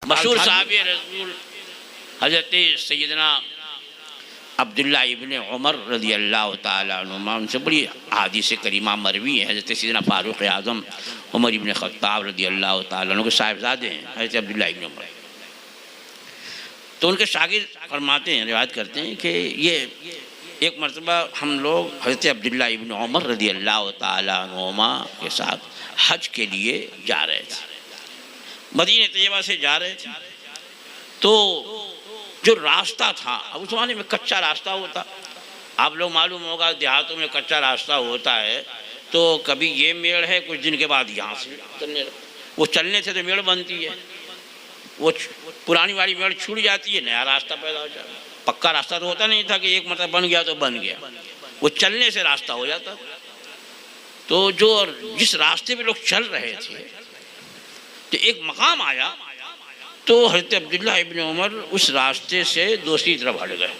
مشہور صحابی رسول حضرت سیدنا عبداللہ ابن عمر رضی اللہ تعالیٰ عنہما، ان سے بڑی حدیث کریمہ مروی ہے. حضرت سیدنا فاروق اعظم عمر ابن خطاب رضی اللہ تعالیٰ عنہ کے صاحبزادے ہیں حضرت عبداللہ ابن عمر. تو ان کے شاگرد فرماتے ہیں، روایت کرتے ہیں کہ یہ ایک مرتبہ ہم لوگ حضرت عبداللہ ابن عمر رضی اللہ تعالیٰ عنہما کے ساتھ حج کے لیے جا رہے تھے، مدینہ طیبہ سے جا رہے تھے. تو جو راستہ تھا، اب اس زمانے میں کچا راستہ ہوتا، آپ لوگ معلوم ہوگا دیہاتوں میں کچا راستہ ہوتا ہے تو کبھی یہ میڑ ہے، کچھ دن کے بعد یہاں سے چلنے وہ چلنے سے تو میڑ بنتی ہے، وہ پرانی والی میڑ چھوٹ جاتی ہے، نیا راستہ پیدا ہو جاتا ہے. پکا راستہ تو ہوتا نہیں تھا کہ ایک مرتبہ بن گیا تو بن گیا، وہ چلنے سے راستہ ہو جاتا. تو جس راستے پہ لوگ چل رہے تھے تو ایک مقام آیا تو حضرت عبداللہ ابن عمر اس راستے سے دوسری طرف ہٹ گئے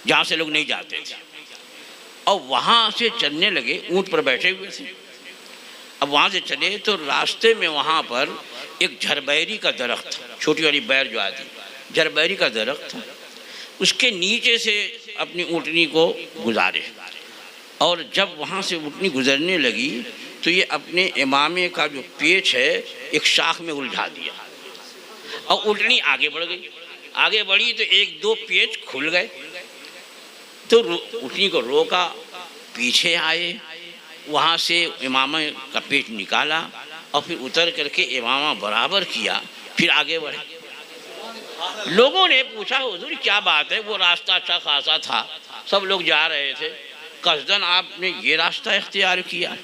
جہاں سے لوگ نہیں جاتے تھے، اور وہاں سے چلنے لگے. اونٹ پر بیٹھے ہوئے تھے. اب وہاں سے چلے تو راستے میں وہاں پر ایک جھربیری کا درخت تھا، چھوٹی والی بیر جو آتی، جھربیری کا درخت تھا. اس کے نیچے سے اپنی اونٹنی کو گزارے، اور جب وہاں سے اونٹنی گزرنے لگی تو یہ اپنے امامے کا جو پیچ ہے ایک شاخ میں الجھا دیا، اور اونٹنی آگے بڑھ گئی. آگے بڑھی تو ایک دو پیچ کھل گئے. تو اونٹنی کو روکا، پیچھے آئے، وہاں سے امامہ کا پیچ نکالا اور پھر اتر کر کے امامہ برابر کیا، پھر آگے بڑھے. لوگوں نے پوچھا حضور کیا بات ہے؟ وہ راستہ اچھا خاصا تھا، سب لوگ جا رہے تھے، قصداً آپ نے یہ راستہ اختیار کیا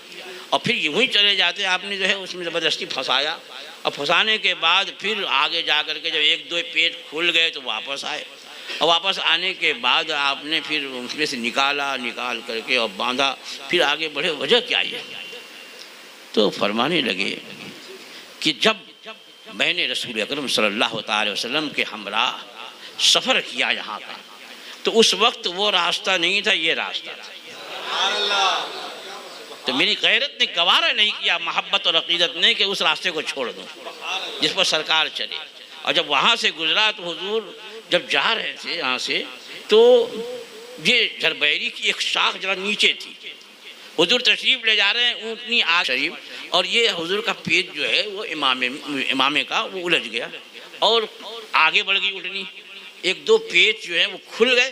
اور پھر یوں ہی چلے جاتے. آپ نے جو ہے اس میں زبردستی پھنسایا، اور پھنسانے کے بعد پھر آگے جا کر کے جب ایک دو پیچ کھل گئے تو واپس آئے، اور واپس آنے کے بعد آپ نے پھر اس میں سے نکال کر کے اور باندھا، پھر آگے بڑھے. وجہ کیا ہے؟ تو فرمانے لگے کہ جب میں نے رسول اکرم صلی اللہ تعالی وسلم کے ہمراہ سفر کیا یہاں کا، تو اس وقت وہ راستہ نہیں تھا، یہ راستہ تھا. تو میری غیرت نے گوارا نہیں کیا، محبت اور عقیدت نے، کہ اس راستے کو چھوڑ دوں جس پر سرکار چلے. اور جب وہاں سے گزرا تو حضور جب جا رہے تھے یہاں سے، تو یہ جھربیری کی ایک شاخ ذرا نیچے تھی. حضور تشریف لے جا رہے ہیں اونٹنی آ شریف، اور یہ حضور کا پیچ جو ہے وہ امامے کا وہ الجھ گیا اور آگے بڑھ گئی اونٹنی. ایک دو پیچ جو ہے وہ کھل گئے،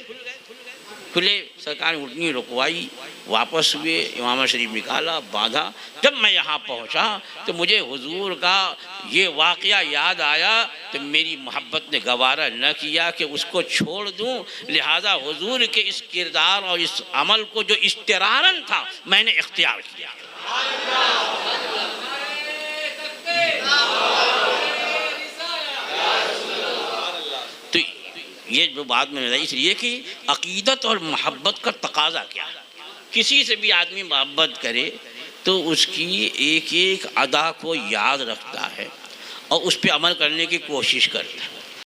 کھلے. سرکار نے اونٹنی رکوائی، واپس ہوئے، امامہ شریف نکالا، باندھا. جب میں یہاں پہنچا تو مجھے حضور کا یہ واقعہ یاد آیا، تو میری محبت نے گوارا نہ کیا کہ اس کو چھوڑ دوں. لہذا حضور کے اس کردار اور اس عمل کو جو اضطرارن تھا میں نے اختیار کیا. تو یہ جو بات میں نے اس لیے کہ عقیدت اور محبت کا تقاضا کیا ہے. کسی سے بھی آدمی محبت کرے تو اس کی ایک ایک ادا کو یاد رکھتا ہے اور اس پہ عمل کرنے کی کوشش کرتا ہے.